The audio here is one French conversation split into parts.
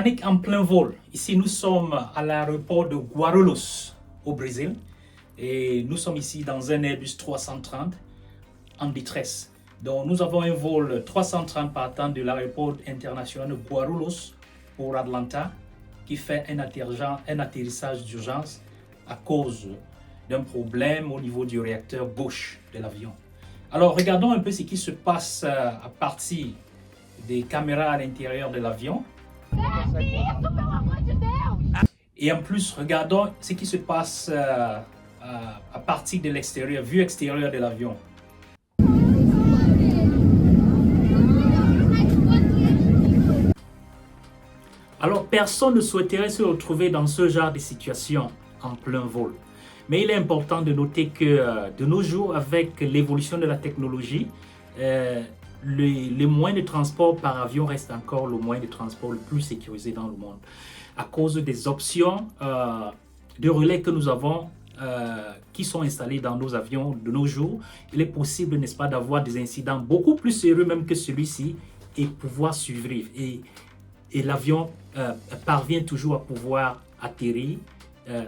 Panique en plein vol. Ici, nous sommes à l'aéroport de Guarulhos, au Brésil. Et nous sommes ici dans un Airbus 330 en détresse. Donc, nous avons un vol 330 partant de l'aéroport international de Guarulhos pour Atlanta qui fait un atterrissage d'urgence à cause d'un problème au niveau du réacteur gauche de l'avion. Alors, regardons un peu ce qui se passe à partir des caméras à l'intérieur de l'avion. Et en plus, regardons ce qui se passe à partir de l'extérieur, vue extérieure de l'avion. Alors, personne ne souhaiterait se retrouver dans ce genre de situation en plein vol. Mais il est important de noter que de nos jours, avec l'évolution de la technologie, le moyen de transport par avion reste encore le moyen de transport le plus sécurisé dans le monde. À cause des options de relais que nous avons qui sont installés dans nos avions de nos jours, il est possible, n'est-ce pas, d'avoir des incidents beaucoup plus sérieux même que celui-ci et pouvoir survivre. Et l'avion parvient toujours à pouvoir atterrir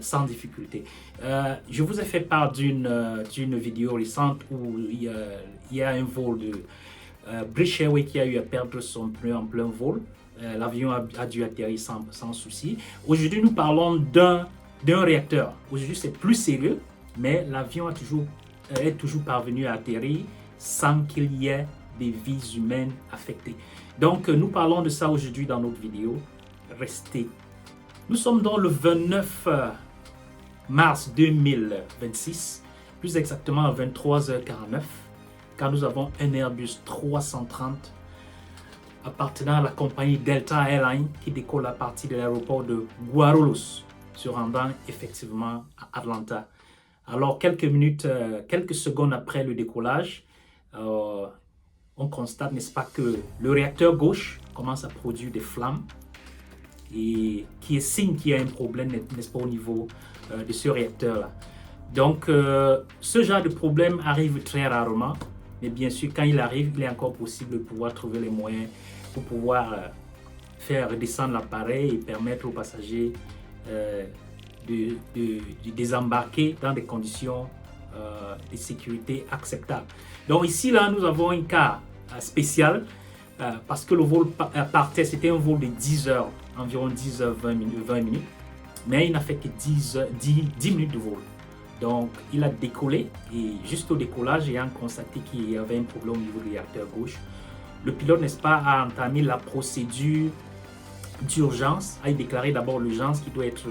sans difficulté. Je vous ai fait part d'une vidéo récente où il y a un vol de British Airways qui a eu à perdre son pneu en plein vol. L'avion a dû atterrir sans souci. Aujourd'hui, nous parlons d'un réacteur. Aujourd'hui, c'est plus sérieux, mais l'avion est toujours parvenu à atterrir sans qu'il y ait des vies humaines affectées. Donc, nous parlons de ça aujourd'hui dans notre vidéo. Restez. Nous sommes dans le 29 mars 2026, plus exactement à 23h49, car nous avons un Airbus 330 appartenant à la compagnie Delta Airlines qui décolle à partir de l'aéroport de Guarulhos, se rendant effectivement à Atlanta. Alors, quelques secondes après le décollage, on constate, n'est-ce pas, que le réacteur gauche commence à produire des flammes et qui est signe qu'il y a un problème, n'est-ce pas, au niveau de ce réacteur-là. Donc, ce genre de problème arrive très rarement, mais bien sûr, quand il arrive, il est encore possible de pouvoir trouver les moyens pour pouvoir faire redescendre l'appareil et permettre aux passagers de désembarquer dans des conditions de sécurité acceptables. Donc ici, là, nous avons un cas spécial parce que le vol partait, c'était un vol de 10 heures, environ 10 heures, 20 minutes, mais il n'a fait que 10 minutes de vol. Donc, il a décollé et juste au décollage, ayant constaté qu'il y avait un problème au niveau du réacteur gauche, le pilote, n'est-ce pas, a entamé la procédure d'urgence, a déclaré d'abord l'urgence qui doit être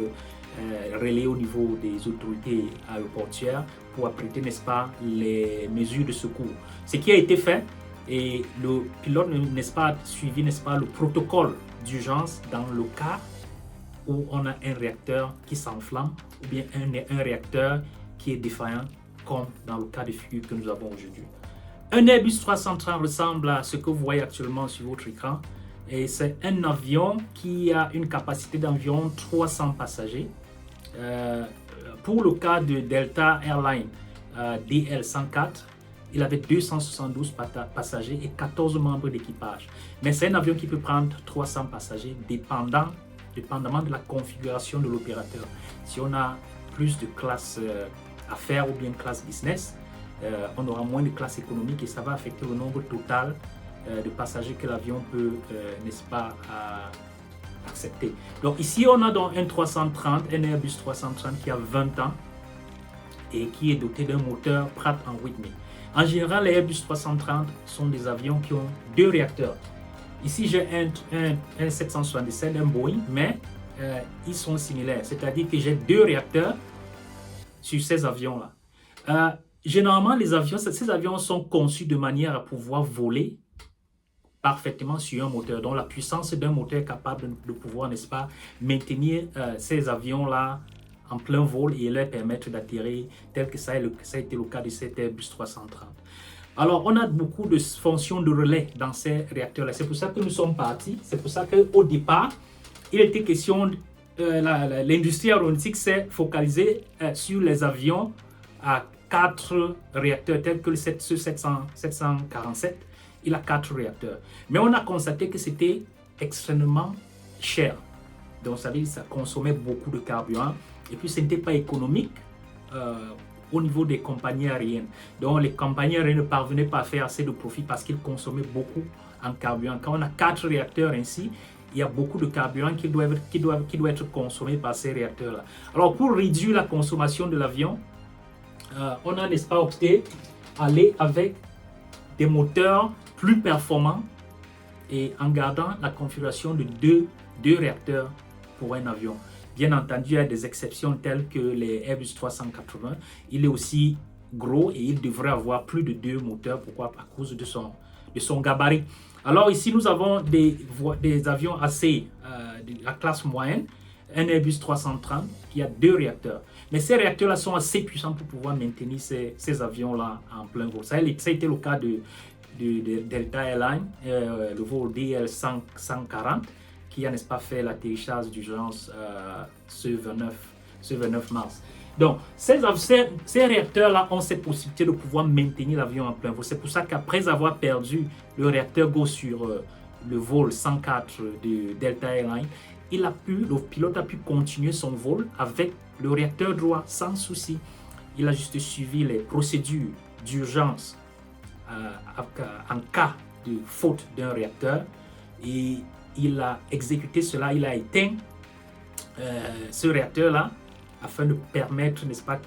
relayée au niveau des autorités aéroportuaires pour apprêter, n'est-ce pas, les mesures de secours. Ce qui a été fait, et le pilote, n'est-ce pas, a suivi, n'est-ce pas, le protocole d'urgence dans le cas où on a un réacteur qui s'enflamme ou bien un réacteur qui est défaillant, comme dans le cas de figure que nous avons aujourd'hui. Un Airbus 330 ressemble à ce que vous voyez actuellement sur votre écran. Et c'est un avion qui a une capacité d'environ 300 passagers. Pour le cas de Delta Airlines DL104, il avait 272 passagers et 14 membres d'équipage. Mais c'est un avion qui peut prendre 300 passagers dépendamment de la configuration de l'opérateur. Si on a plus de classes affaires ou bien classe business, on aura moins de classe économique et ça va affecter le nombre total de passagers que l'avion peut, n'est-ce pas, accepter. Donc ici, on a donc un 330, un Airbus 330 qui a 20 ans et qui est doté d'un moteur Pratt & Whitney. En général, les Airbus 330 sont des avions qui ont deux réacteurs. Ici, j'ai un 777, un Boeing, mais ils sont similaires. C'est-à-dire que j'ai deux réacteurs sur ces avions-là. Généralement, ces avions sont conçus de manière à pouvoir voler parfaitement sur un moteur. Donc, la puissance d'un moteur est capable de pouvoir, n'est-ce pas, maintenir ces avions-là en plein vol et leur permettre d'atterrir tel que ça a été le cas de cet Airbus 330. Alors, on a beaucoup de fonctions de relais dans ces réacteurs-là. C'est pour ça que nous sommes partis. C'est pour ça qu'au départ, il était question, l'industrie aéronautique s'est focalisée sur les avions à 4 réacteurs tels que le 747. Il a 4 réacteurs. Mais on a constaté que c'était extrêmement cher. Donc ça veut dire que ça consommait beaucoup de carburant. Et puis ce n'était pas économique au niveau des compagnies aériennes. Donc les compagnies aériennes ne parvenaient pas à faire assez de profit parce qu'ils consommaient beaucoup en carburant. Quand on a 4 réacteurs ainsi, il y a beaucoup de carburant qui doit être consommé par ces réacteurs-là. Alors pour réduire la consommation de l'avion, on a, n'est-ce pas, opté à aller avec des moteurs plus performants et en gardant la configuration de deux réacteurs pour un avion. Bien entendu, il y a des exceptions telles que les Airbus 380. Il est aussi gros et il devrait avoir plus de 2 moteurs. Pourquoi? À cause de son gabarit. Alors ici, nous avons des avions assez de la classe moyenne, un Airbus 330 qui a 2 réacteurs. Mais ces réacteurs-là sont assez puissants pour pouvoir maintenir ces avions-là en plein vol. Ça a été le cas de Delta Airlines, le vol DL140, qui a, n'est-ce pas, fait l'atterrissage d'urgence ce 29 mars. Donc, ces réacteurs-là ont cette possibilité de pouvoir maintenir l'avion en plein vol. C'est pour ça qu'après avoir perdu le réacteur Go sur le vol 104 de Delta Airlines, le pilote a pu continuer son vol avec le réacteur droit sans souci. Il a juste suivi les procédures d'urgence en cas de faute d'un réacteur et il a exécuté cela, il a éteint ce réacteur-là afin de permettre, n'est-ce pas,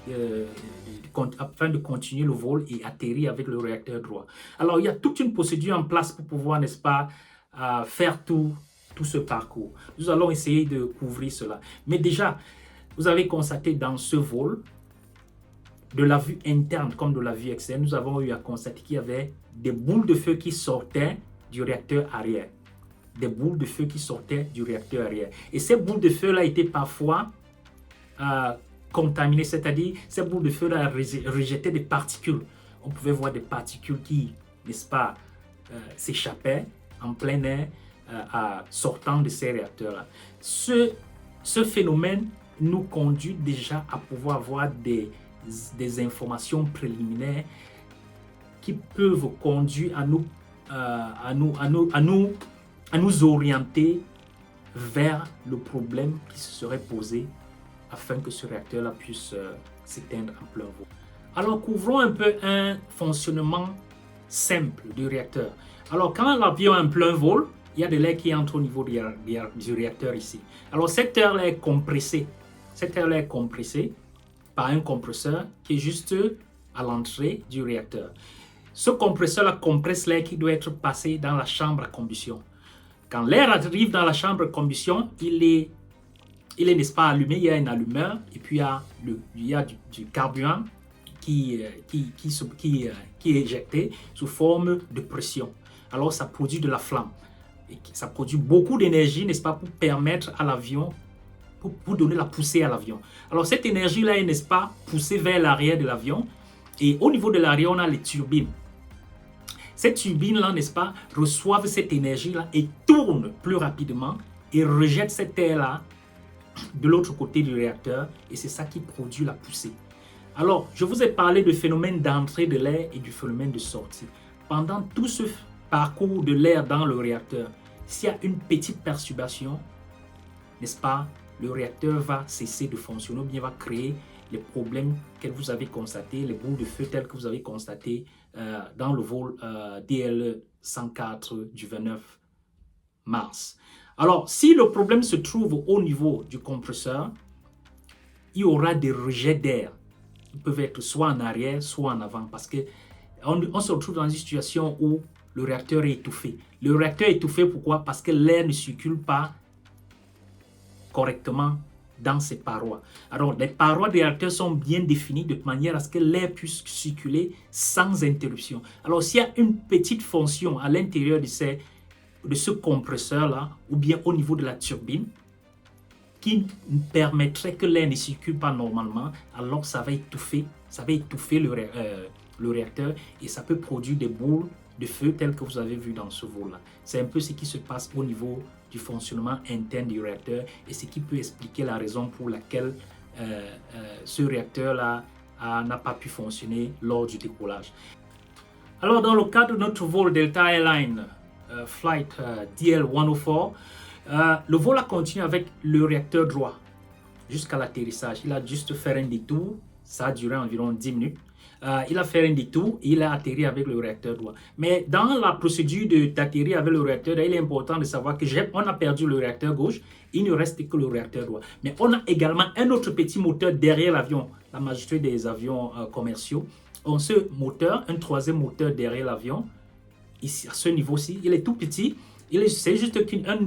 afin de continuer le vol et atterrir avec le réacteur droit. Alors, il y a toute une procédure en place pour pouvoir, n'est-ce pas, faire tout ce parcours. Nous allons essayer de couvrir cela. Mais déjà, vous avez constaté dans ce vol, de la vue interne comme de la vue externe, nous avons eu à constater qu'il y avait des boules de feu qui sortaient du réacteur arrière. Des boules de feu qui sortaient du réacteur arrière. Et ces boules de feu-là étaient parfois contaminées, c'est-à-dire ces boules de feu-là rejetaient des particules. On pouvait voir des particules qui, n'est-ce pas, s'échappaient en plein air sortant de ces réacteurs-là. Ce phénomène nous conduit déjà à pouvoir avoir des informations préliminaires qui peuvent conduire à nous orienter vers le problème qui se serait posé afin que ce réacteur-là puisse s'éteindre en plein vol. Alors, couvrons un peu un fonctionnement simple du réacteur. Alors, quand l'avion est en plein vol, il y a de l'air qui entre au niveau du réacteur ici. Alors, cette air-là est compressée. Cette air-là est compressée par un compresseur qui est juste à l'entrée du réacteur. Ce compresseur-là compresse l'air qui doit être passé dans la chambre à combustion. Quand l'air arrive dans la chambre à combustion, il est, n'est-ce pas, allumé, il y a un allumeur et puis il y a du carburant qui est éjecté sous forme de pression. Alors ça produit de la flamme et ça produit beaucoup d'énergie, n'est-ce pas, pour permettre à l'avion, pour donner la poussée à l'avion. Alors cette énergie-là est, n'est-ce pas, poussée vers l'arrière de l'avion et au niveau de l'arrière, on a les turbines. Ces turbines-là, n'est-ce pas, reçoivent cette énergie-là et tournent plus rapidement et rejettent cette air-là de l'autre côté du réacteur et c'est ça qui produit la poussée. Alors, je vous ai parlé du phénomène d'entrée de l'air et du phénomène de sortie. Pendant tout ce parcours de l'air dans le réacteur, s'il y a une petite perturbation, n'est-ce pas, le réacteur va cesser de fonctionner ou bien va créer les problèmes que vous avez constatés, les boules de feu telles que vous avez constatées dans le vol DL104 du 29 mars. Alors, si le problème se trouve au niveau du compresseur, il y aura des rejets d'air. Ils peuvent être soit en arrière, soit en avant, parce qu'on se retrouve dans une situation où le réacteur est étouffé. Le réacteur est étouffé, pourquoi? Parce que l'air ne circule pas correctement dans ces parois. Alors, les parois des réacteurs sont bien définies de manière à ce que l'air puisse circuler sans interruption. Alors, s'il y a une petite fonction à l'intérieur de ce compresseur-là, ou bien au niveau de la turbine, qui permettrait que l'air ne circule pas normalement, alors ça va étouffer le réacteur et ça peut produire des boules de feu telles que vous avez vu dans ce vol-là. C'est un peu ce qui se passe au niveau du fonctionnement interne du réacteur et ce qui peut expliquer la raison pour laquelle ce réacteur-là n'a pas pu fonctionner lors du décollage. Alors, dans le cadre de notre vol Delta Airlines Flight DL104, Le vol a continué avec le réacteur droit jusqu'à l'atterrissage. Il a juste fait un détour, ça a duré environ 10 minutes. Il a fait un détour et il a atterri avec le réacteur droit. Mais dans la procédure d'atterrir avec le réacteur droit, il est important de savoir que on a perdu le réacteur gauche, il ne reste que le réacteur droit. Mais on a également un autre petit moteur derrière l'avion. La majorité des avions commerciaux ont ce moteur, un troisième moteur derrière l'avion. Ici, à ce niveau-ci, il est tout petit. C'est juste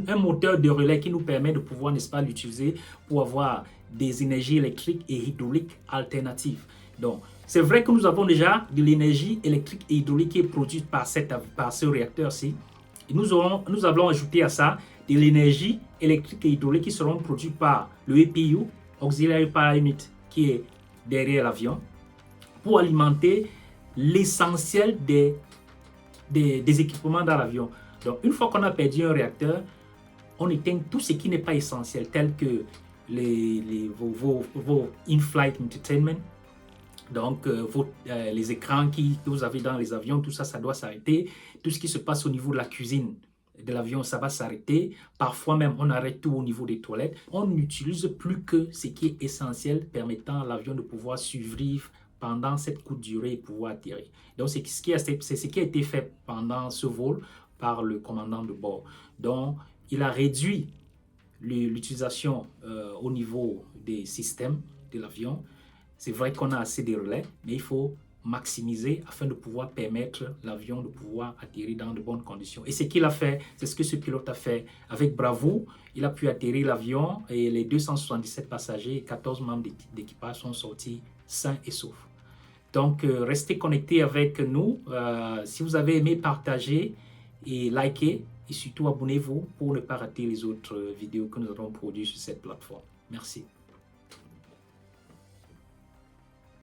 un moteur de relais qui nous permet de pouvoir, n'est-ce pas, l'utiliser pour avoir des énergies électriques et hydrauliques alternatives. Donc, c'est vrai que nous avons déjà de l'énergie électrique et hydraulique qui est produite par ce réacteur-ci. Nous allons ajouter à ça de l'énergie électrique et hydraulique qui seront produites par le EPU, Auxiliary Power Unit, qui est derrière l'avion, pour alimenter l'essentiel des équipements dans l'avion. Donc, une fois qu'on a perdu un réacteur, on éteint tout ce qui n'est pas essentiel, tel que vos in-flight entertainment. Donc, les écrans que vous avez dans les avions, tout ça, ça doit s'arrêter. Tout ce qui se passe au niveau de la cuisine de l'avion, ça va s'arrêter. Parfois même, on arrête tout au niveau des toilettes. On n'utilise plus que ce qui est essentiel, permettant à l'avion de pouvoir survivre pendant cette courte durée et pouvoir atterrir. Donc, c'est ce qui a été fait pendant ce vol par le commandant de bord. Donc, il a réduit l'utilisation au niveau des systèmes de l'avion. C'est vrai qu'on a assez de relais, mais il faut maximiser afin de pouvoir permettre l'avion de pouvoir atterrir dans de bonnes conditions. Et ce qu'il a fait, c'est ce que ce pilote a fait avec bravoure. Il a pu atterrir l'avion et les 277 passagers et 14 membres d'équipage sont sortis sains et saufs. Donc, restez connectés avec nous. Si vous avez aimé, partagez et likez. Et surtout, abonnez-vous pour ne pas rater les autres vidéos que nous allons produire sur cette plateforme. Merci.